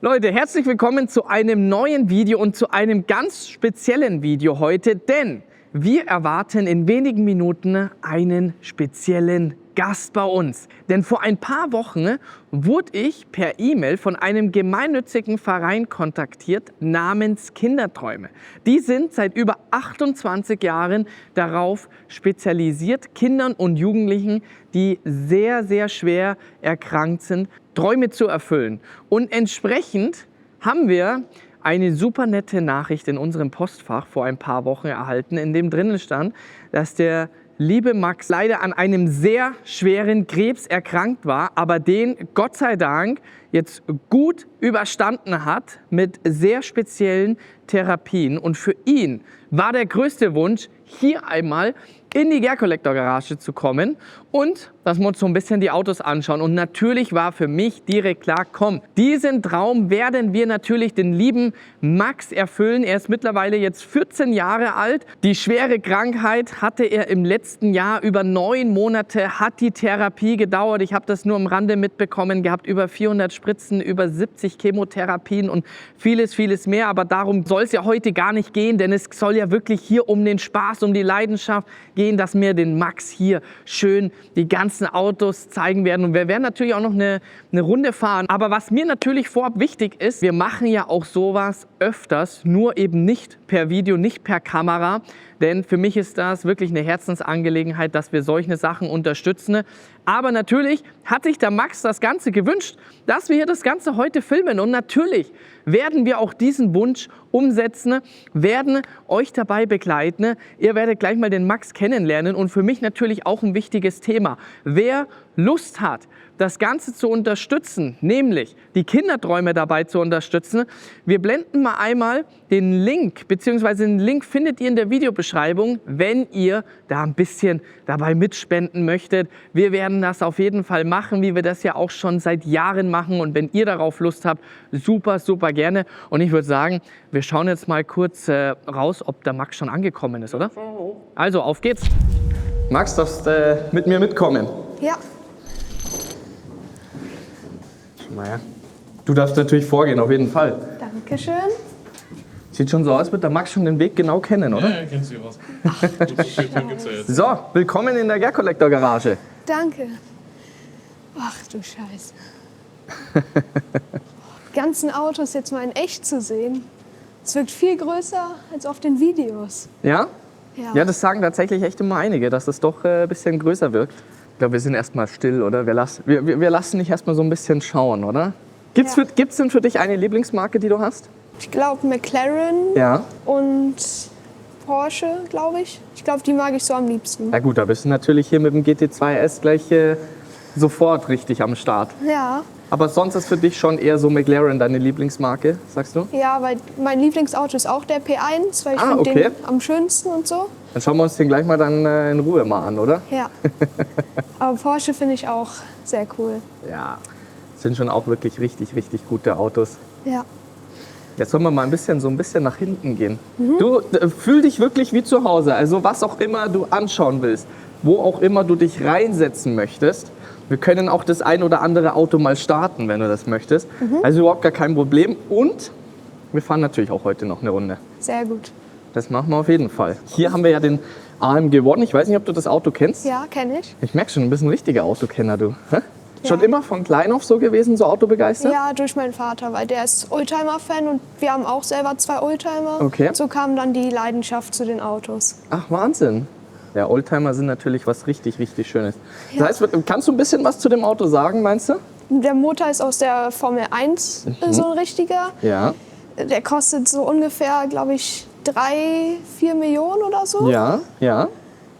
Leute, herzlich willkommen zu einem neuen Video und zu einem ganz speziellen Video heute, denn wir erwarten in wenigen Minuten einen speziellen Gast bei uns. Denn vor ein paar Wochen wurde ich per E-Mail von einem gemeinnützigen Verein kontaktiert namens Kinderträume. Die sind seit über 28 Jahren darauf spezialisiert, Kindern und Jugendlichen, die sehr, sehr schwer erkrankt sind, Träume zu erfüllen. Und entsprechend haben wir eine super nette Nachricht in unserem Postfach vor ein paar Wochen erhalten, in dem drinnen stand, dass der liebe Max leider an einem sehr schweren Krebs erkrankt war, aber den Gott sei Dank jetzt gut überstanden hat mit sehr speziellen Therapien. Und für ihn war der größte Wunsch, hier einmal in die Gear Collector Garage zu kommen und dass wir uns so ein bisschen die Autos anschauen. Und natürlich war für mich direkt klar, komm, diesen Traum werden wir natürlich den lieben Max erfüllen. Er ist mittlerweile jetzt 14 Jahre alt. Die schwere Krankheit hatte er im letzten Jahr. Über 9 Monate hat die Therapie gedauert. Ich habe das nur am Rande mitbekommen gehabt. Über 400 Spritzen, über 70 Chemotherapien und vieles, vieles mehr. Aber darum soll es ja heute gar nicht gehen, denn es soll ja wirklich hier um den Spaß, um die Leidenschaft gehen, dass wir den Max hier schön die ganzen Autos zeigen werden. Und wir werden natürlich auch noch eine Runde fahren. Aber was mir natürlich vorab wichtig ist, wir machen ja auch sowas öfters, nur eben nicht per Video, nicht per Kamera. Denn für mich ist das wirklich eine Herzensangelegenheit, dass wir solche Sachen unterstützen. Aber natürlich hat sich der Max das Ganze gewünscht, dass wir hier das Ganze heute filmen. Und natürlich werden wir auch diesen Wunsch umsetzen, werden euch dabei begleiten. Ihr werdet gleich mal den Max kennenlernen und für mich natürlich auch ein wichtiges Thema. Wer Lust hat, das Ganze zu unterstützen, nämlich die Kinderträume dabei zu unterstützen, wir blenden mal einmal den Link, beziehungsweise den Link findet ihr in der Videobeschreibung, wenn ihr da ein bisschen dabei mitspenden möchtet. Wir werden das auf jeden Fall machen, wie wir das ja auch schon seit Jahren machen. Und wenn ihr darauf Lust habt, super, super gerne. Und ich würde sagen, wir schauen jetzt mal kurz raus, ob der Max schon angekommen ist, oder? Also, auf geht's. Max, darfst mit mir mitkommen? Ja. Naja, du darfst natürlich vorgehen, auf jeden Fall. Dankeschön. Sieht schon so aus, wird der Max schon den Weg genau kennen, oder? Ja, kennst du was. Gibt's ja jetzt. So, willkommen in der Gear Collector Garage. Danke. Ach du Scheiße. Die ganzen Autos jetzt mal in echt zu sehen, es wirkt viel größer als auf den Videos. Ja? Ja. Ja, das sagen tatsächlich echt immer einige, dass es doch ein bisschen größer wirkt. Ich glaube, wir sind erstmal still, oder? Wir lassen dich erstmal so ein bisschen schauen, oder? Gibt's denn für dich eine Lieblingsmarke, die du hast? Ich glaube McLaren Ja. und Porsche, glaube ich. Ich glaube, die mag ich so am liebsten. Na gut, da bist du natürlich hier mit dem GT2 S gleich sofort richtig am Start. Ja. Aber sonst ist für dich schon eher so McLaren deine Lieblingsmarke, sagst du? Ja, weil mein Lieblingsauto ist auch der P1, weil ich finde okay. den am schönsten und so. Dann schauen wir uns den gleich mal dann in Ruhe mal an, oder? Ja. Aber Porsche finde ich auch sehr cool. Ja, sind schon auch wirklich richtig, richtig gute Autos. Ja. Jetzt sollen wir mal so ein bisschen nach hinten gehen. Du fühl dich wirklich wie zu Hause. Also was auch immer du anschauen willst, wo auch immer du dich reinsetzen möchtest. Wir können auch das ein oder andere Auto mal starten, wenn du das möchtest. Also überhaupt gar kein Problem. Und wir fahren natürlich auch heute noch eine Runde. Sehr gut. Das machen wir auf jeden Fall. Hier haben wir ja den AMG One. Ich weiß nicht, ob du das Auto kennst. Ja, kenne ich. Ich merke schon, du bist ein richtiger Autokenner, du. Hä? Schon immer von klein auf so gewesen, so autobegeistert? Ja, durch meinen Vater, weil der ist Oldtimer-Fan und wir haben auch selber 2 Oldtimer. Okay. So kam dann die Leidenschaft zu den Autos. Ach, Wahnsinn. Ja, Oldtimer sind natürlich was richtig, richtig Schönes. Das heißt, kannst du ein bisschen was zu dem Auto sagen, meinst du? Der Motor ist aus der Formel 1, so ein richtiger. Ja. Der kostet so ungefähr, glaube ich, 3-4 Millionen oder so. Ja, ja.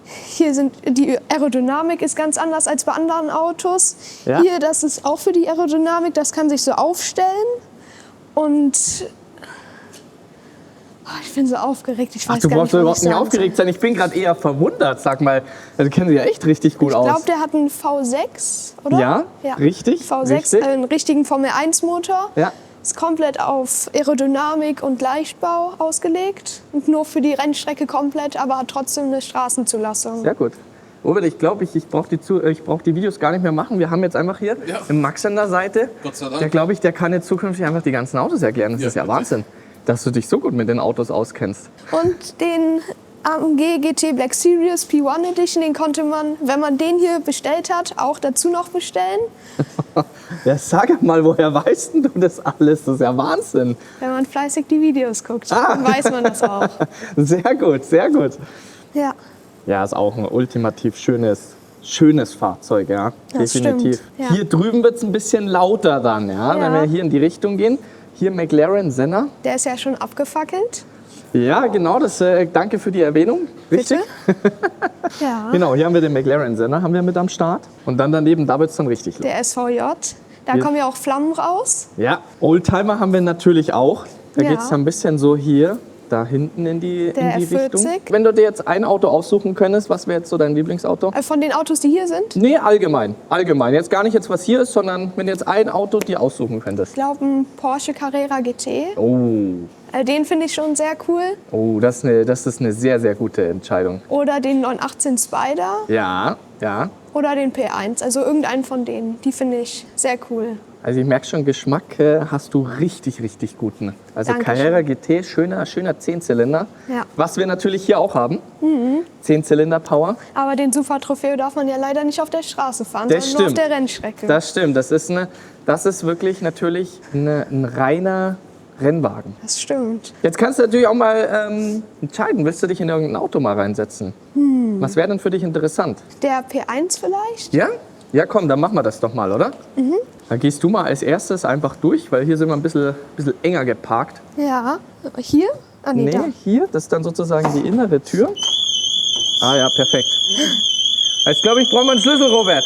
Hier die Aerodynamik ist ganz anders als bei anderen Autos. Ja. Hier, das ist auch für die Aerodynamik, das kann sich so aufstellen. Und ich bin so aufgeregt, ich weiß Ach, du gar brauchst nicht, überhaupt was nicht ich sagen aufgeregt sein. Ich bin gerade eher verwundert, sag mal. Also kennen Sie ja echt richtig gut soll. aus. Ich glaube, der hat einen V6, oder? Ja, richtig, V6, richtig. einen richtigen Formel-1-Motor. Ja. Ist komplett auf Aerodynamik und Leichtbau ausgelegt. Und nur für die Rennstrecke komplett, aber hat trotzdem eine Straßenzulassung. Sehr gut. Robert, ich glaube, ich brauch die Videos gar nicht mehr machen. Wir haben jetzt einfach hier im Max an der Seite. Gott sei Dank. Der glaube ich, der kann jetzt zukünftig einfach die ganzen Autos erklären. Das ist ja wirklich. Wahnsinn, dass du dich so gut mit den Autos auskennst. Und den AMG GT Black Series P1 Edition, den konnte man, wenn man den hier bestellt hat, auch dazu noch bestellen. Ja, sag mal, woher weißt denn du das alles? Das ist ja Wahnsinn. Wenn man fleißig die Videos guckt, dann weiß man das auch. Sehr gut, sehr gut. Ja, Ja, ist auch ein ultimativ schönes Fahrzeug, ja. Das Definitiv. stimmt, ja. Hier drüben wird es ein bisschen lauter dann, ja, wenn Ja. wir hier in die Richtung gehen. Hier McLaren Senna. der ist ja schon abgefackelt. Ja, genau, danke für die Erwähnung. Richtig? Ja, Genau, hier haben wir den McLaren Senna haben wir mit am Start. Und dann daneben, da wird es dann richtig laut. der SVJ. Da Ja. kommen ja auch Flammen raus. Ja, Oldtimer haben wir natürlich auch. Da Ja. geht es dann ein bisschen so hier, da hinten in die F40. Richtung. Wenn du dir jetzt ein Auto aussuchen könntest, was wäre jetzt so dein Lieblingsauto? Von den Autos, die hier sind, Nee, allgemein. Allgemein. Jetzt gar nicht jetzt, was hier ist, sondern wenn du jetzt ein Auto dir aussuchen könntest. ich glaube ein Porsche Carrera GT. Oh, Den finde ich schon sehr cool. das ist eine sehr, sehr gute Entscheidung. Oder den 918 Spider. Ja, ja. Oder den P1. Also irgendeinen von denen. Die finde ich sehr cool. Also ich merke schon, Geschmack hast du richtig, richtig guten. Also Dankeschön. Carrera GT, schöner 10-Zylinder. Ja. Was wir natürlich hier auch haben. 10-Zylinder-Power. Aber den Super Trofeo darf man ja leider nicht auf der Straße fahren, Das sondern nur auf stimmt. der Rennstrecke. Das stimmt. Das ist wirklich natürlich ein reiner Rennwagen. Das stimmt. Jetzt kannst du natürlich auch mal entscheiden, willst du dich in irgendein Auto mal reinsetzen? Was wäre denn für dich interessant? Der P1 vielleicht? Ja? Ja, komm, dann machen wir das doch mal, oder? Dann gehst du mal als erstes einfach durch, weil hier sind wir ein bisschen enger geparkt. Ja. Hier? Ah, nee, da. Hier, das ist dann sozusagen die innere Tür. Ah ja, perfekt. Jetzt glaube ich, brauchen wir einen Schlüssel, Robert.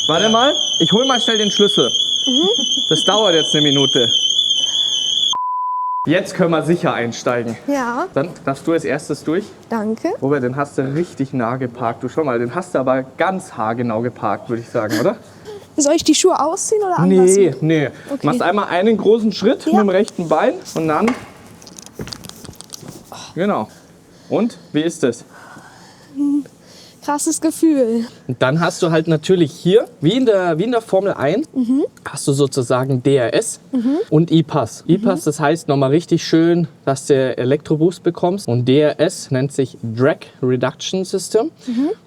Warte mal, ich hol mal schnell den Schlüssel. Das dauert jetzt eine Minute. Jetzt können wir sicher einsteigen. Ja, Dann darfst du als erstes durch. danke. Robert, den hast du richtig nah geparkt. Du schau mal, den hast du aber ganz haargenau geparkt, würde ich sagen, oder? Soll ich die Schuhe ausziehen oder anlassen? Nee. Okay. Machst einmal einen großen Schritt mit dem rechten Bein und dann. Genau. Und wie ist es? Krasses Gefühl. Und dann hast du halt natürlich hier, wie in der Formel 1, hast du sozusagen DRS und E-Pass. E-Pass, das heißt nochmal richtig schön, dass du Elektroboost bekommst. Und DRS nennt sich Drag Reduction System.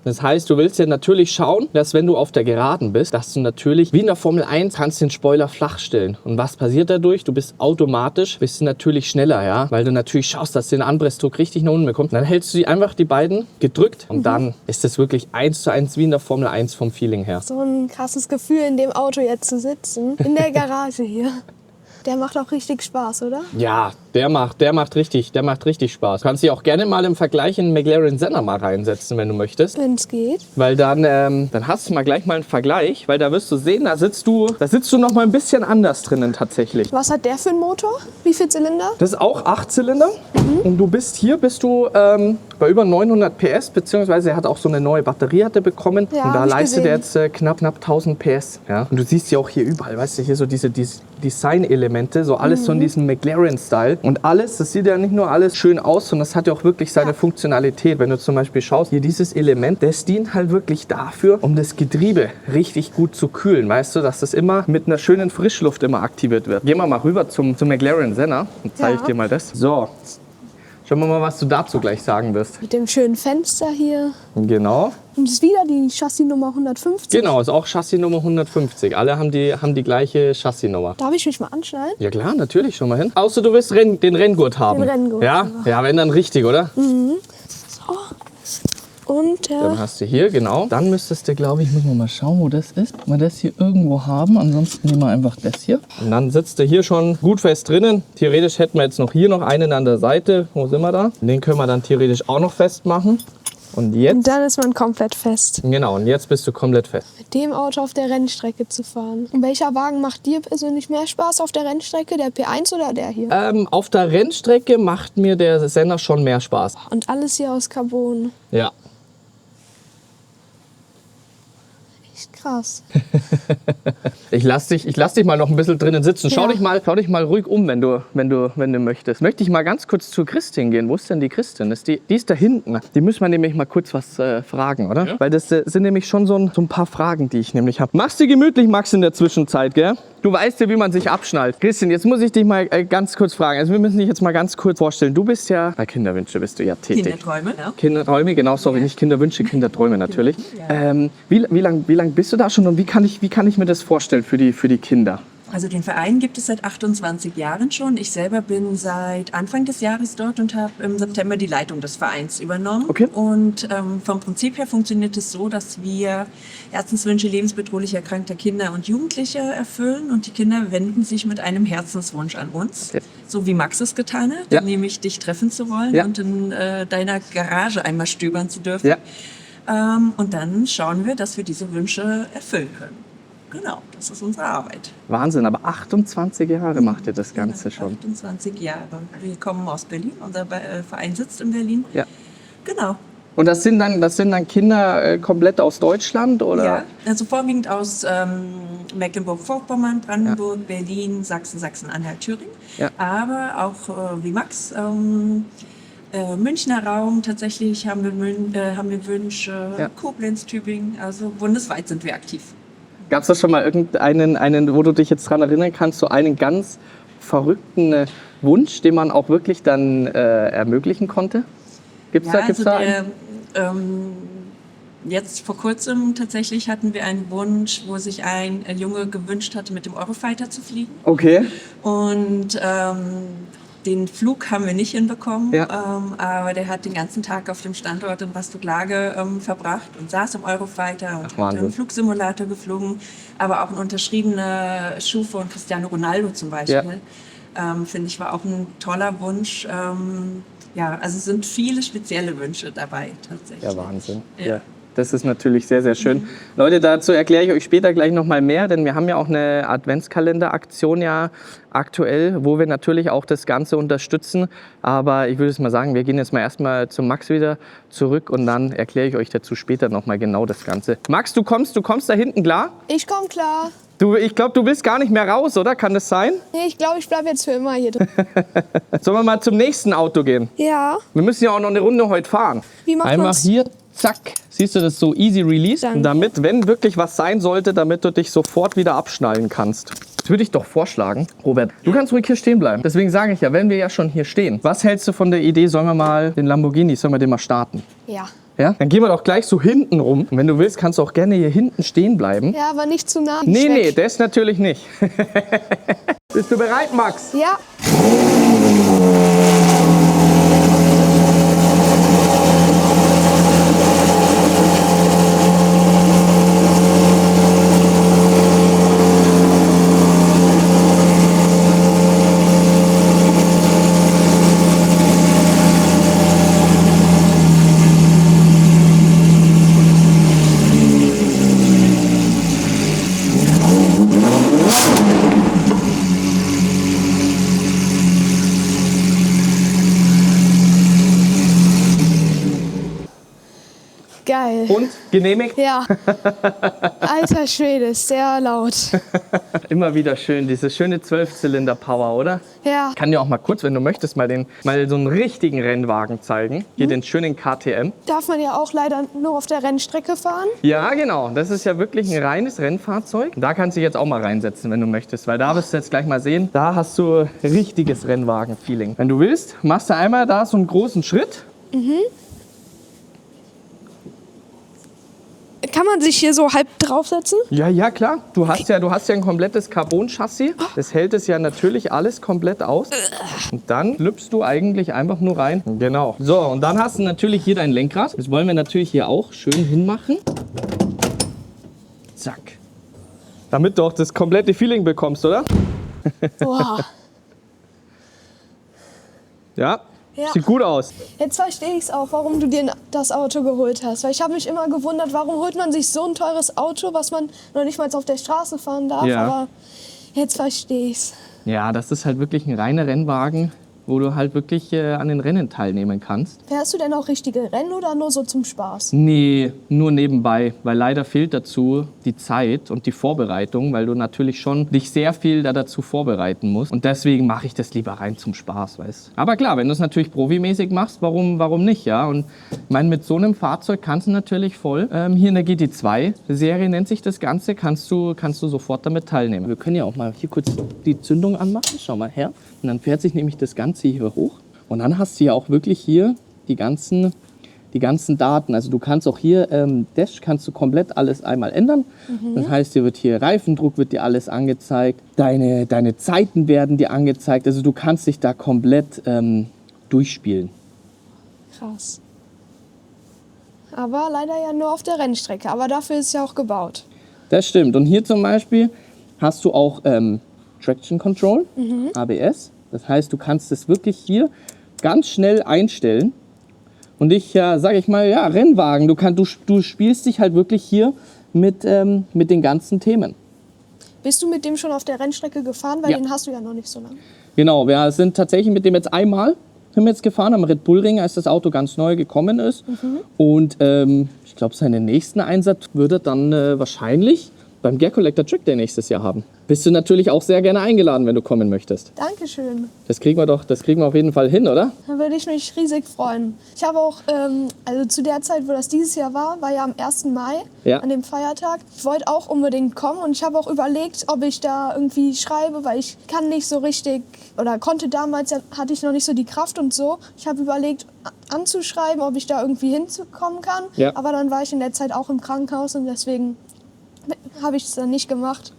Das heißt, du willst ja natürlich schauen, dass wenn du auf der Geraden bist, dass du natürlich, wie in der Formel 1, kannst den Spoiler flach stellen. Und was passiert dadurch? Du bist natürlich schneller, ja, weil du natürlich schaust, dass du den Anpressdruck richtig nach unten bekommst. Dann hältst du die beiden gedrückt und dann ist das wirklich 1:1 wie in der Formel 1 vom Feeling her. So ein krasses Gefühl, in dem Auto jetzt zu sitzen. In der Garage hier. Der macht auch richtig Spaß, oder? Ja, der macht richtig Spaß. Du kannst dich auch gerne mal im Vergleich in McLaren Senna mal reinsetzen, wenn du möchtest. Wenn es geht. Weil dann hast du mal gleich mal einen Vergleich, weil da wirst du sehen, da sitzt du noch mal ein bisschen anders drinnen tatsächlich. Was hat der für einen Motor? Wie viel Zylinder? Das ist auch 8-Zylinder und du bist bei über 900 PS, beziehungsweise er hat auch so eine neue Batterie bekommen Ja, und da hab ich leistet er gesehen. jetzt knapp 1000 PS. Ja? Und du siehst ja auch hier überall, weißt du, hier so diese Design-Elemente, so alles so in diesem McLaren-Style und alles, das sieht ja nicht nur alles schön aus, sondern das hat ja auch wirklich seine Funktionalität. Wenn du zum Beispiel schaust, hier dieses Element, das dient halt wirklich dafür, um das Getriebe richtig gut zu kühlen, weißt du, dass das immer mit einer schönen Frischluft immer aktiviert wird. Gehen wir mal rüber zum McLaren Senna und zeige ich Ja. dir mal das. So, schauen wir mal, was du dazu gleich sagen wirst. Mit dem schönen Fenster hier. Genau. Und es ist wieder die Chassisnummer 150. Genau, ist auch Chassisnummer 150. Alle haben die gleiche Chassisnummer. Darf ich mich mal anschnallen? Ja klar, natürlich, schon mal hin. Außer du willst den Renngurt haben. Den Renngurt, Ja, ja, wenn dann richtig, oder? Und Dann hast du hier, genau. Dann müsstest du, glaube ich, müssen wir mal schauen, wo das ist. Mal das hier irgendwo haben. Ansonsten nehmen wir einfach das hier. Und dann sitzt du hier schon gut fest drinnen. Theoretisch hätten wir jetzt noch hier noch einen an der Seite. Wo sind wir da? Den können wir dann theoretisch auch noch festmachen. Und jetzt? Und dann ist man komplett fest. Genau, und jetzt bist du komplett fest. Mit dem Auto auf der Rennstrecke zu fahren. Und welcher Wagen macht dir persönlich mehr Spaß auf der Rennstrecke? Der P1 oder der hier? Auf der Rennstrecke macht mir der Senna schon mehr Spaß. Und alles hier aus Carbon. Ja. Ich Echt krass. Ich lass dich mal noch ein bisschen drinnen sitzen. Schau Ja. dich mal ruhig um, wenn du möchtest. Möchte ich mal ganz kurz zu Christin gehen. Wo ist denn die Christin? Die ist da hinten. Die müssen wir nämlich mal kurz was fragen, oder? Ja. Weil das sind nämlich schon so ein paar Fragen, die ich nämlich habe. Mach's dir gemütlich, Max, in der Zwischenzeit, gell? Du weißt ja, wie man sich abschnallt. Christin, jetzt muss ich dich mal ganz kurz fragen. Also wir müssen dich jetzt mal ganz kurz vorstellen. Du bist ja, bei Kinderwünsche bist du ja tätig. Kinderträume, ja. Kinderträume, genau, sorry, nicht Kinderwünsche, Kinderträume natürlich. Wie lang bist du da schon und wie kann ich mir das vorstellen für die Kinder? Also den Verein gibt es seit 28 Jahren schon. Ich selber bin seit Anfang des Jahres dort und habe im September die Leitung des Vereins übernommen. Okay. Und vom Prinzip her funktioniert es so, dass wir Herzenswünsche lebensbedrohlich erkrankter Kinder und Jugendliche erfüllen und die Kinder wenden sich mit einem Herzenswunsch an uns, Ja. so wie Max es getan hat, Ja. nämlich dich treffen zu wollen Ja. und in deiner Garage einmal stöbern zu dürfen. Ja. Und dann schauen wir, dass wir diese Wünsche erfüllen können. Genau, das ist unsere Arbeit. Wahnsinn, aber 28 Jahre macht ihr das Ganze schon. 28 Jahre. Wir kommen aus Berlin, unser Verein sitzt in Berlin. Ja. Genau. Und das sind dann Kinder komplett aus Deutschland, oder? Ja, also vorwiegend aus Mecklenburg-Vorpommern, Brandenburg, Berlin, Sachsen, Sachsen-Anhalt, Thüringen. Ja. Aber auch wie Max, Münchner Raum, tatsächlich haben wir Wünsche, Ja. Koblenz, Tübingen, also bundesweit sind wir aktiv. Gab es da schon mal irgendeinen, wo du dich jetzt dran erinnern kannst, so einen ganz verrückten Wunsch, den man auch wirklich dann ermöglichen konnte? Gibt's da einen? Jetzt vor kurzem tatsächlich hatten wir einen Wunsch, wo sich ein Junge gewünscht hatte, mit dem Eurofighter zu fliegen. Okay. Und den Flug haben wir nicht hinbekommen, Ja. aber der hat den ganzen Tag auf dem Standort in Bastoglage verbracht und saß im Eurofighter und Ach, hat Wahnsinn. im Flugsimulator geflogen, aber auch ein unterschriebener Schuh von Cristiano Ronaldo zum Beispiel. Finde ich, war auch ein toller Wunsch. Ja, also es sind viele spezielle Wünsche dabei tatsächlich. Ja, Wahnsinn. Ja. Ja. Das ist natürlich sehr, sehr schön. Leute, dazu erkläre ich euch später gleich noch mal mehr, denn wir haben ja auch eine Adventskalender-Aktion ja aktuell, wo wir natürlich auch das Ganze unterstützen. Aber ich würde es mal sagen, wir gehen jetzt mal erstmal zum Max wieder zurück und dann erkläre ich euch dazu später noch mal genau das Ganze. Max, du kommst da hinten klar? Ich komme klar. Ich glaube, du willst gar nicht mehr raus, oder? Kann das sein? Nee, ich glaube, ich bleibe jetzt für immer hier drin. Sollen wir mal zum nächsten Auto gehen? Ja, Wir müssen ja auch noch eine Runde heute fahren. Wie macht Einmal man's? hier, zack. Siehst du, das ist so easy release. Danke. Und damit, wenn wirklich was sein sollte, damit du dich sofort wieder abschnallen kannst. Das würde ich doch vorschlagen, Robert. Du kannst ruhig hier stehen bleiben. Deswegen sage ich ja, wenn wir ja schon hier stehen. Was hältst du von der Idee, sollen wir mal den Lamborghini, sollen wir den mal starten? ja. Ja? Dann gehen wir doch gleich so hinten rum. Und wenn du willst, kannst du auch gerne hier hinten stehen bleiben. Ja, aber nicht zu nah. Nee, nee, Schreck. das natürlich nicht. Bist du bereit, Max? Ja. Geil. Und genehmigt? Ja. Alter Schwede, ist sehr laut. Immer wieder schön, diese schöne 12-Zylinder-Power, oder? Ja. Ich kann dir auch mal kurz, wenn du möchtest, mal so einen richtigen Rennwagen zeigen. Hier den schönen KTM. Darf man ja auch leider nur auf der Rennstrecke fahren. Ja, genau. Das ist ja wirklich ein reines Rennfahrzeug. Da kannst du dich jetzt auch mal reinsetzen, wenn du möchtest. Weil da wirst du jetzt gleich mal sehen, da hast du richtiges Rennwagen-Feeling. Wenn du willst, machst du einmal da so einen großen Schritt. Kann man sich hier so halb draufsetzen? Ja, ja, klar. Du hast ja ein komplettes Carbon-Chassis. Das hält es ja natürlich alles komplett aus. Und dann lüpfst du eigentlich einfach nur rein. Genau. So, und dann hast du natürlich hier dein Lenkrad. Das wollen wir natürlich hier auch schön hinmachen. Zack. Damit du auch das komplette Feeling bekommst, oder? Boah. Ja. Ja. Sieht gut aus. Jetzt verstehe ich es auch, warum du dir das Auto geholt hast. Weil ich habe mich immer gewundert, warum holt man sich so ein teures Auto, was man noch nicht mal auf der Straße fahren darf. Ja. Aber jetzt verstehe ich es. Ja, das ist halt wirklich ein reiner Rennwagen. wo du halt wirklich an den Rennen teilnehmen kannst. Fährst du denn auch richtige Rennen oder nur so zum Spaß? Nee, nur nebenbei, weil leider fehlt dazu die Zeit und die Vorbereitung, weil du natürlich schon dich sehr viel dazu vorbereiten musst. Und deswegen mache ich das lieber rein zum Spaß, weißt. Aber klar, wenn du es natürlich profimäßig machst, warum nicht, ja? Und ich meine, mit so einem Fahrzeug kannst du natürlich voll, hier in der GT2-Serie nennt sich das Ganze, kannst du sofort damit teilnehmen. Wir können ja auch mal hier kurz die Zündung anmachen, schau mal her. Und dann fährt sich nämlich das Ganze hier hoch. Und dann hast du ja auch wirklich hier die ganzen Daten. Also du kannst auch hier, Dash kannst du komplett alles einmal ändern. Das heißt, dir wird hier Reifendruck, wird dir alles angezeigt. Deine Zeiten werden dir angezeigt. Also du kannst dich da komplett durchspielen. Krass. Aber leider ja nur auf der Rennstrecke. Aber dafür ist es ja auch gebaut. Das stimmt. Und hier zum Beispiel hast du auch Traction Control, ABS. Das heißt, du kannst es wirklich hier ganz schnell einstellen. Und ich, sage ich mal, ja, Rennwagen, du spielst dich halt wirklich hier mit den ganzen Themen. Bist du mit dem schon auf der Rennstrecke gefahren? Weil Ja. den hast du ja noch nicht so lange. Genau, wir sind tatsächlich mit dem jetzt einmal sind wir jetzt gefahren am Red Bull Ring, als das Auto ganz neu gekommen ist. Und ich glaube, seinen nächsten Einsatz würde er dann wahrscheinlich beim Gear Collector Track Day nächstes Jahr haben. Bist du natürlich auch sehr gerne eingeladen, wenn du kommen möchtest. Dankeschön. Das kriegen wir auf jeden Fall hin, oder? Da würde ich mich riesig freuen. Ich habe auch, also zu der Zeit, wo das dieses Jahr war ja am 1. Mai, Ja. an dem Feiertag. Ich wollte auch unbedingt kommen und ich habe auch überlegt, ob ich da irgendwie schreibe, weil ich kann nicht so richtig, oder konnte damals, hatte ich noch nicht so die Kraft und so. Ich habe überlegt, anzuschreiben, ob ich da irgendwie hinzukommen kann. Ja. Aber dann war ich in der Zeit auch im Krankenhaus und deswegen habe ich es dann nicht gemacht.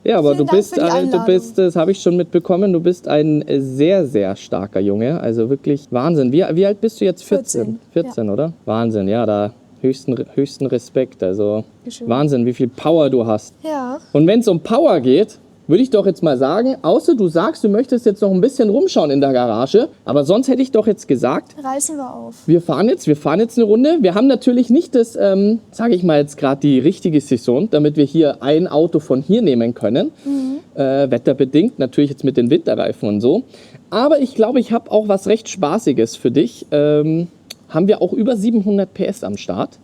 Ja, aber Vielen du Dank bist, für die Einladung. das habe ich schon mitbekommen, du bist ein sehr, sehr starker Junge. Also wirklich Wahnsinn. Wie alt bist du jetzt? 14? 14, oder? Wahnsinn, ja, da höchsten Respekt. Also Dankeschön. Wahnsinn, wie viel Power du hast. Ja, Und wenn es um Power geht, würde ich doch jetzt mal sagen, außer du sagst, du möchtest jetzt noch ein bisschen rumschauen in der Garage, aber sonst hätte ich doch jetzt gesagt, reißen wir auf. wir fahren jetzt eine Runde. Wir haben natürlich nicht das, sage ich mal jetzt gerade die richtige Saison, damit wir hier ein Auto von hier nehmen können. Wetterbedingt, natürlich jetzt mit den Winterreifen und so. Aber ich glaube, ich habe auch was recht Spaßiges für dich. Haben wir auch über 700 PS am Start.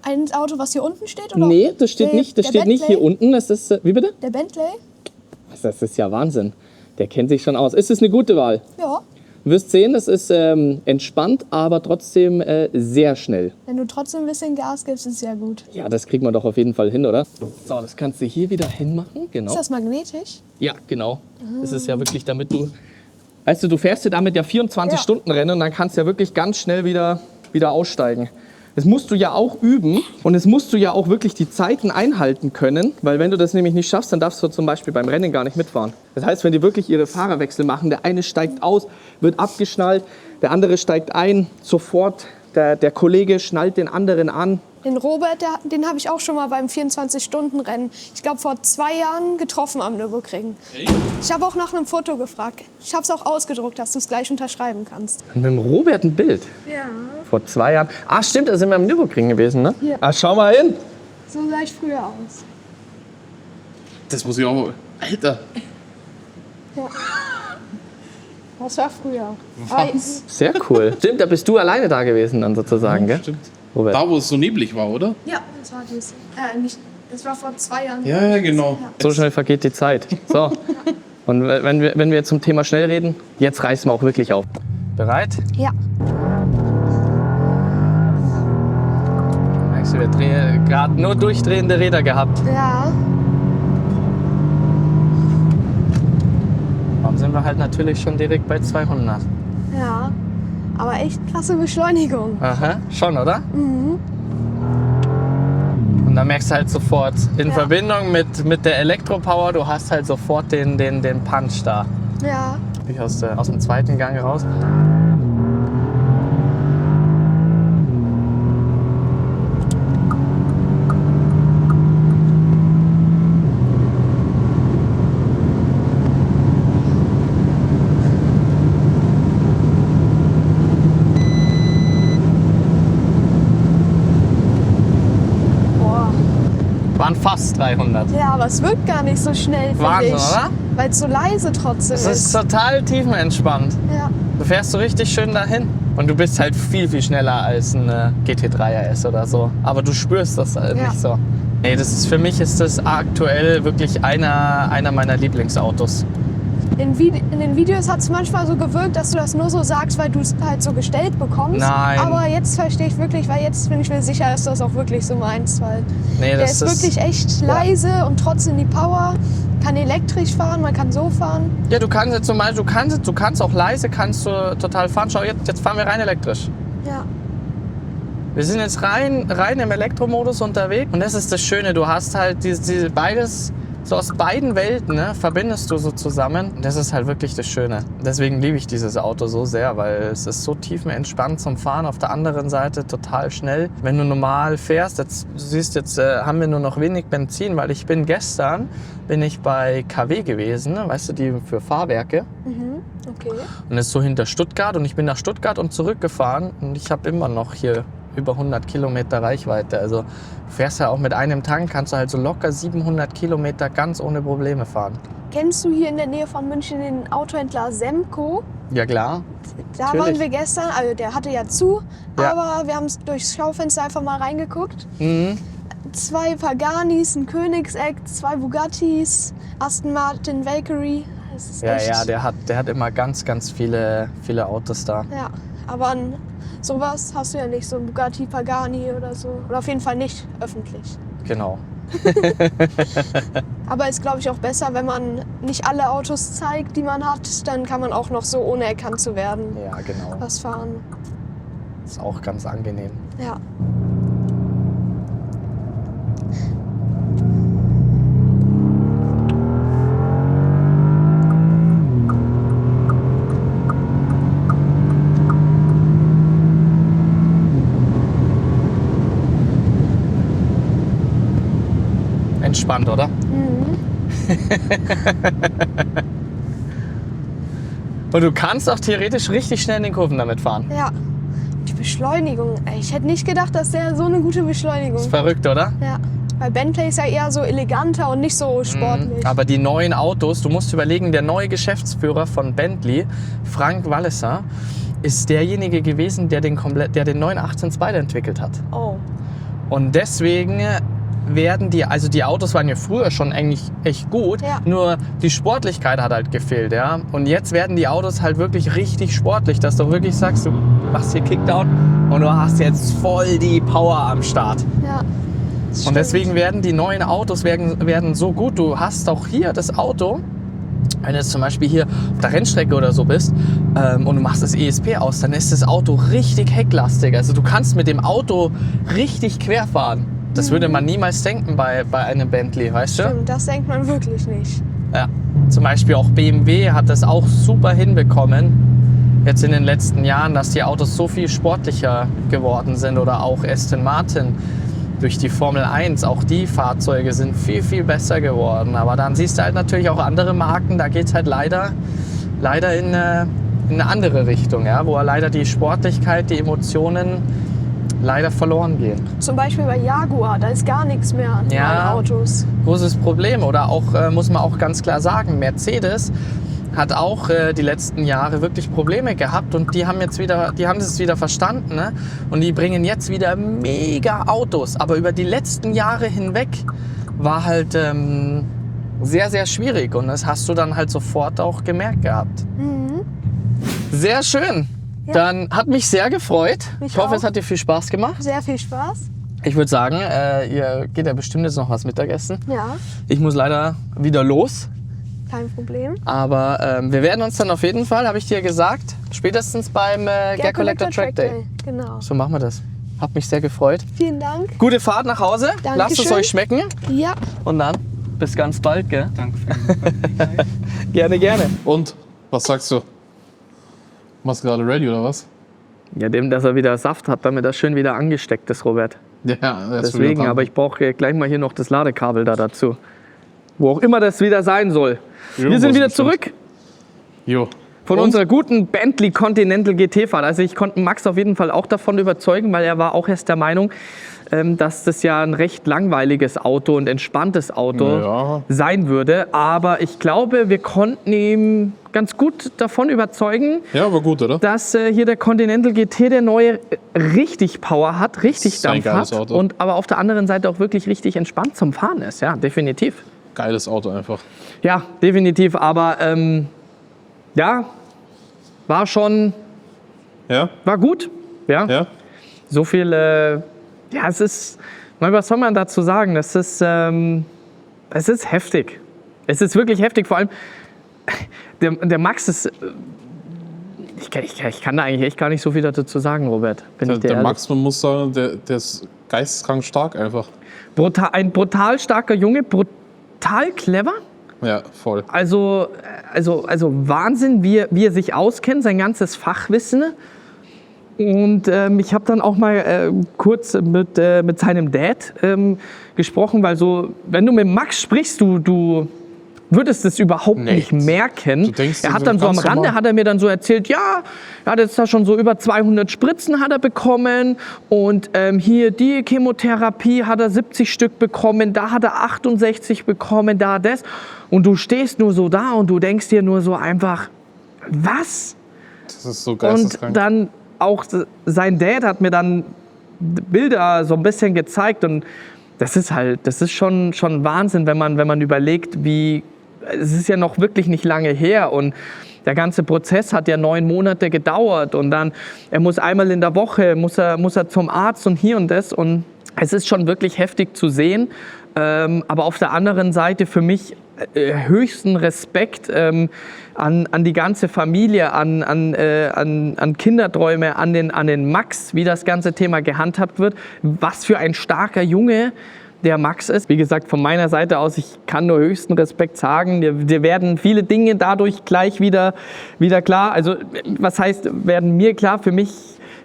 Ein Auto, was hier unten steht? Oder? Nee, das steht nicht, der nicht hier Bentley? unten. Das ist, wie bitte? Der Bentley? Das ist ja Wahnsinn. Der kennt sich schon aus. Ist es eine gute Wahl? Ja. Du wirst sehen, das ist entspannt, aber trotzdem sehr schnell. Wenn du trotzdem ein bisschen Gas gibst, ist es sehr gut. Ja, das kriegen wir doch auf jeden Fall hin, oder? So, das kannst du hier wieder hinmachen. Genau. Ist das magnetisch? Ja, genau. Das ist ja wirklich, damit du... Weißt du, du fährst ja damit ja 24 Ja. Stunden Rennen und dann kannst du ja wirklich ganz schnell wieder aussteigen. Das musst du ja auch üben und es musst du ja auch wirklich die Zeiten einhalten können, weil wenn du das nämlich nicht schaffst, dann darfst du zum Beispiel beim Rennen gar nicht mitfahren. Das heißt, wenn die wirklich ihre Fahrerwechsel machen, der eine steigt aus, wird abgeschnallt, der andere steigt ein, sofort der Kollege schnallt den anderen an. Den Robert, den habe ich auch schon mal beim 24-Stunden-Rennen, ich glaube vor 2 Jahren, getroffen am Nürburgring. Ich habe auch nach einem Foto gefragt. Ich habe es auch ausgedruckt, dass du es gleich unterschreiben kannst. Und mit dem Robert ein Bild. Ja. Vor 2 Jahren. Ah, stimmt, da sind wir am Nürburgring gewesen, ne? Ja. Ah, schau mal hin. So sah ich früher aus. Das muss ich auch mal. Alter, Das war früher. was? Sehr cool. Stimmt, da bist du alleine da gewesen dann sozusagen, gell? Stimmt. Robert. Da, wo es so neblig war, oder? Ja, das war dies. Nicht, das war vor 2 Jahren. Ja, genau. So schnell vergeht die Zeit. So. Und wenn wir jetzt zum Thema schnell reden, jetzt reißen wir auch wirklich auf. Bereit? Ja. Merkst du, wir gerade nur durchdrehende Räder gehabt. Ja. Warum sind wir halt natürlich schon direkt bei 200? Ja. Aber echt krasse Beschleunigung. Aha, schon, oder? Und da merkst du halt sofort, in Ja. Verbindung mit der Elektropower, du hast halt sofort den Punch da. Ja. Ich aus dem zweiten Gang raus. Boah. Waren fast 300. Ja, aber es wirkt gar nicht so schnell, finde Wahnsinn, ich. oder? weil es so leise trotzdem Es ist ist. total tiefenentspannt. Ja. Du fährst so richtig schön dahin. Und du bist halt viel, viel schneller als ein GT3 RS oder so. Aber du spürst das halt Ja. nicht so. Nee, für mich ist das aktuell wirklich einer meiner Lieblingsautos. In den Videos hat es manchmal so gewirkt, dass du das nur so sagst, weil du es halt so gestellt bekommst. Nein. Aber jetzt verstehe ich wirklich, weil jetzt bin ich mir sicher, dass du das auch wirklich so meinst. Weil Nee, der ist wirklich echt leise und trotzdem die Power. Kann elektrisch fahren, man kann so fahren. Ja, du kannst jetzt zum Beispiel, du kannst auch leise, kannst du total fahren. Schau, jetzt fahren wir rein elektrisch. Ja. Wir sind jetzt rein im Elektromodus unterwegs. Und das ist das Schöne, du hast halt diese beides, so aus beiden Welten, ne, verbindest du so zusammen. Und das ist halt wirklich das Schöne. Deswegen liebe ich dieses Auto so sehr, weil es ist so tiefenentspannt zum Fahren. Auf der anderen Seite total schnell. Wenn du normal fährst, du siehst, jetzt haben wir nur noch wenig Benzin, weil gestern bin ich bei KW gewesen, ne, weißt du, die für Fahrwerke. Okay. Und das ist so hinter Stuttgart und ich bin nach Stuttgart und zurückgefahren und ich habe immer noch hier über 100 Kilometer Reichweite. Also du fährst ja auch mit einem Tank, kannst du halt so locker 700 Kilometer ganz ohne Probleme fahren. Kennst du hier in der Nähe von München den Autohändler Semco? Ja klar. Da Natürlich. waren wir gestern, also der hatte ja zu, Ja. aber wir haben durchs Schaufenster einfach mal reingeguckt. Mhm. 2 Paganis, ein Koenigsegg, 2 Bugattis, Aston Martin Valkyrie. Das ist Ja, echt, ja, der hat immer ganz, ganz viele Autos da. Ja, aber an sowas hast du ja nicht, so ein Bugatti Pagani oder so. Oder auf jeden Fall nicht öffentlich. Genau. Aber ist, glaube ich, auch besser, wenn man nicht alle Autos zeigt, die man hat. Dann kann man auch noch so, ohne erkannt zu werden, Ja, genau. was fahren. Ist auch ganz angenehm. Ja. Entspannt, oder? Und du kannst auch theoretisch richtig schnell in den Kurven damit fahren. Ja. Die Beschleunigung. Ey, ich hätte nicht gedacht, dass der so eine gute Beschleunigung Ist hat. verrückt, oder? Ja. Weil Bentley ist ja eher so eleganter und nicht so sportlich. Aber die neuen Autos, du musst überlegen, der neue Geschäftsführer von Bentley, Frank Walliser, ist derjenige gewesen, der den 918 Spider entwickelt hat. Oh. Und deswegen werden die Autos waren ja früher schon eigentlich echt gut, Ja. nur die Sportlichkeit hat halt gefehlt, ja. Und jetzt werden die Autos halt wirklich richtig sportlich, dass du wirklich sagst, du machst hier Kickdown und du hast jetzt voll die Power am Start. Ja. Das Und stimmt. deswegen werden die neuen Autos werden so gut. Du hast auch hier das Auto, wenn du jetzt zum Beispiel hier auf der Rennstrecke oder so bist und du machst das ESP aus, dann ist das Auto richtig hecklastig. Also du kannst mit dem Auto richtig quer fahren. Das würde man niemals denken bei einem Bentley, weißt du? Stimmt, das denkt man wirklich nicht. Ja. Zum Beispiel auch BMW hat das auch super hinbekommen, jetzt in den letzten Jahren, dass die Autos so viel sportlicher geworden sind oder auch Aston Martin durch die Formel 1. Auch die Fahrzeuge sind viel, viel besser geworden. Aber dann siehst du halt natürlich auch andere Marken, da geht es halt leider in eine andere Richtung, ja, wo leider die Sportlichkeit, die Emotionen leider verloren gehen. Zum Beispiel bei Jaguar, da ist gar nichts mehr an Ja. neuen Autos. Großes Problem. Oder auch, muss man auch ganz klar sagen, Mercedes hat auch die letzten Jahre wirklich Probleme gehabt und die haben es wieder verstanden, ne? Und die bringen jetzt wieder mega Autos. Aber über die letzten Jahre hinweg war halt sehr, sehr schwierig und das hast du dann halt sofort auch gemerkt gehabt. Sehr schön. Ja. Dann hat mich sehr gefreut. Mich Ich hoffe, es auch. hat dir viel Spaß gemacht. Sehr viel Spaß. Ich würde sagen, ihr geht ja bestimmt jetzt noch was Mittagessen. Ja, Ich muss leider wieder los. kein Problem. Aber wir werden uns dann auf jeden Fall, habe ich dir gesagt, spätestens beim Gag Collector Track Day. Genau. So machen wir das. Hab mich sehr gefreut. Vielen Dank. Gute Fahrt nach Hause. Dankeschön. Lasst es euch schmecken. Ja, Und dann bis ganz bald, gell? Danke für die Freundlichkeit. Gerne, gerne. Und, was sagst du? Machst du gerade ready oder was? Ja, dem, dass er wieder Saft hat, damit er schön wieder angesteckt ist, Robert. Ja, er ist Deswegen, wieder dran. aber ich brauche gleich mal hier noch das Ladekabel da dazu. Wo auch immer das wieder sein soll. Wir sind Irgendwo wieder bestimmt. zurück. Jo, Von unserer guten Bentley Continental GT-Fahrt. Also ich konnte Max auf jeden Fall auch davon überzeugen, weil er war auch erst der Meinung, dass das ja ein recht langweiliges Auto und entspanntes Auto sein würde. Aber ich glaube, wir konnten ihn ganz gut davon überzeugen, war gut, oder? dass hier der Continental GT, der neue, richtig Power hat, richtig Dampf hat. Auto. Und aber auf der anderen Seite auch wirklich richtig entspannt zum Fahren ist. Ja, definitiv. Geiles Auto einfach. Ja, definitiv. Aber ja, war schon, war gut. Ja. So viel, es ist, was soll man dazu sagen? Es ist heftig. Es ist wirklich heftig. Vor allem, der Max ist, ich kann da eigentlich echt gar nicht so viel dazu sagen, Robert. Der Max, man muss sagen, der ist geisteskrank stark einfach. Ein brutal starker Junge, brutal clever. Ja, voll. Also Wahnsinn, wie er sich auskennt, sein ganzes Fachwissen. Und ich habe dann auch mal kurz mit seinem Dad gesprochen, weil so, wenn du mit Max sprichst, du würdest es überhaupt nicht merken. Du denkst, er hat dann so am Rande, hat er mir dann so erzählt, er hat jetzt da schon so über 200 Spritzen hat er bekommen und hier die Chemotherapie hat er 70 Stück bekommen, da hat er 68 bekommen, da das. Und du stehst nur so da und du denkst dir nur so einfach, was? Das ist so geisteskrank. Und dann auch sein Dad hat mir dann Bilder so ein bisschen gezeigt und das ist schon Wahnsinn, wenn man überlegt, es ist ja noch wirklich nicht lange her und der ganze Prozess hat ja 9 Monate gedauert und dann, er muss einmal in der Woche, muss er zum Arzt und hier und das und es ist schon wirklich heftig zu sehen, aber auf der anderen Seite für mich höchsten Respekt an die ganze Familie, an Kinderträume, an den Max, wie das ganze Thema gehandhabt wird, was für ein starker Junge der Max ist. Wie gesagt, von meiner Seite aus, ich kann nur höchsten Respekt sagen, dir werden viele Dinge dadurch gleich wieder klar. Also was heißt, werden mir klar? Für mich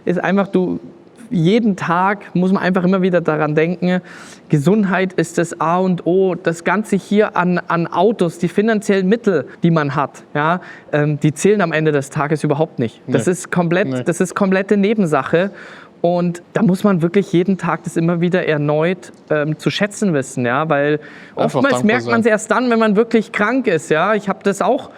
ist einfach, jeden Tag muss man einfach immer wieder daran denken, Gesundheit ist das A und O. Das Ganze hier an Autos, die finanziellen Mittel, die man hat, die zählen am Ende des Tages überhaupt nicht. Das ist komplette Nebensache. Und da muss man wirklich jeden Tag das immer wieder erneut zu schätzen wissen, weil oftmals merkt man es erst dann, wenn man wirklich krank ist. Ja? Ich habe das auch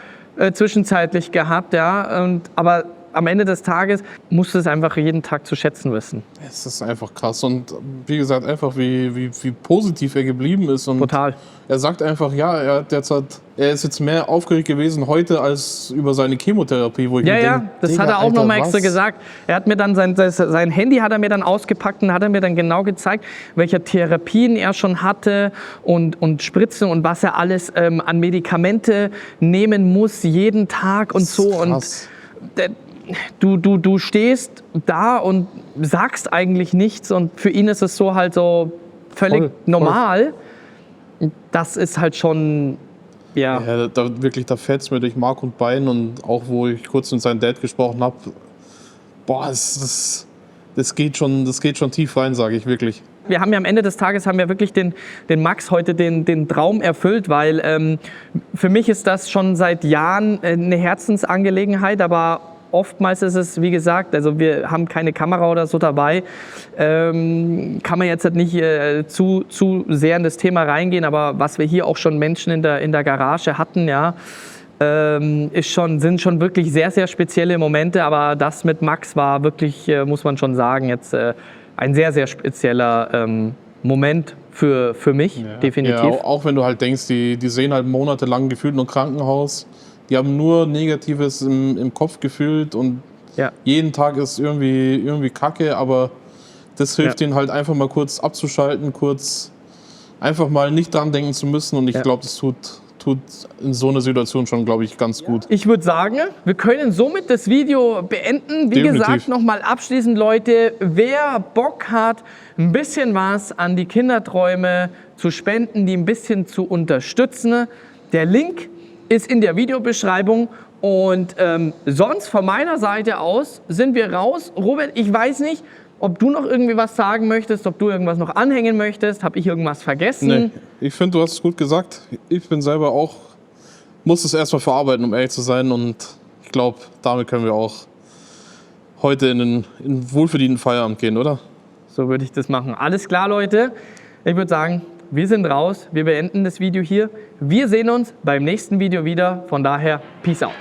zwischenzeitlich gehabt, aber am Ende des Tages musst du es einfach jeden Tag zu schätzen wissen. Es ist einfach krass und wie gesagt, einfach wie positiv er geblieben ist. Und total. Er sagt einfach, er ist jetzt mehr aufgeregt gewesen heute als über seine Chemotherapie. Wo ich mir denke, das hat er auch nochmal extra gesagt. Er hat mir dann sein Handy hat er mir dann ausgepackt und hat er mir dann genau gezeigt, welche Therapien er schon hatte und Spritzen und was er alles an Medikamente nehmen muss jeden Tag und so. Krass. Und du stehst da und sagst eigentlich nichts und für ihn ist es so halt so völlig normal. Das ist halt schon, da fällt es mir durch Mark und Bein und auch wo ich kurz mit seinem Dad gesprochen habe, das geht schon tief rein, sage ich wirklich. Wir haben ja am Ende des Tages wirklich den Max heute den Traum erfüllt, weil für mich ist das schon seit Jahren eine Herzensangelegenheit, aber oftmals ist es, wie gesagt, also wir haben keine Kamera oder so dabei, kann man jetzt nicht zu sehr in das Thema reingehen, aber was wir hier auch schon Menschen in der Garage hatten, sind schon wirklich sehr, sehr spezielle Momente, aber das mit Max war wirklich, muss man schon sagen, jetzt ein sehr, sehr spezieller Moment für mich, definitiv. Ja, auch wenn du halt denkst, die sehen halt monatelang gefühlt nur Krankenhaus. Die haben nur Negatives im Kopf gefühlt und jeden Tag ist irgendwie Kacke, aber das hilft ihnen halt einfach mal kurz abzuschalten, kurz einfach mal nicht dran denken zu müssen und ich glaube, das tut in so einer Situation schon, glaube ich, ganz gut. Ich würde sagen, wir können somit das Video beenden. Wie gesagt, nochmal abschließend, Leute, wer Bock hat, ein bisschen was an die Kinderträume zu spenden, die ein bisschen zu unterstützen, der Link ist in der Videobeschreibung und sonst von meiner Seite aus sind wir raus. Robert, ich weiß nicht, ob du noch irgendwie was sagen möchtest, ob du irgendwas noch anhängen möchtest. Habe ich irgendwas vergessen? Nee, ich finde, du hast es gut gesagt. Ich bin selber auch, muss es erstmal verarbeiten, um ehrlich zu sein und ich glaube, damit können wir auch heute in einen wohlverdienten Feierabend gehen, oder? So würde ich das machen. Alles klar, Leute. Ich würde sagen, wir sind raus. Wir beenden das Video hier. Wir sehen uns beim nächsten Video wieder. Von daher, Peace out.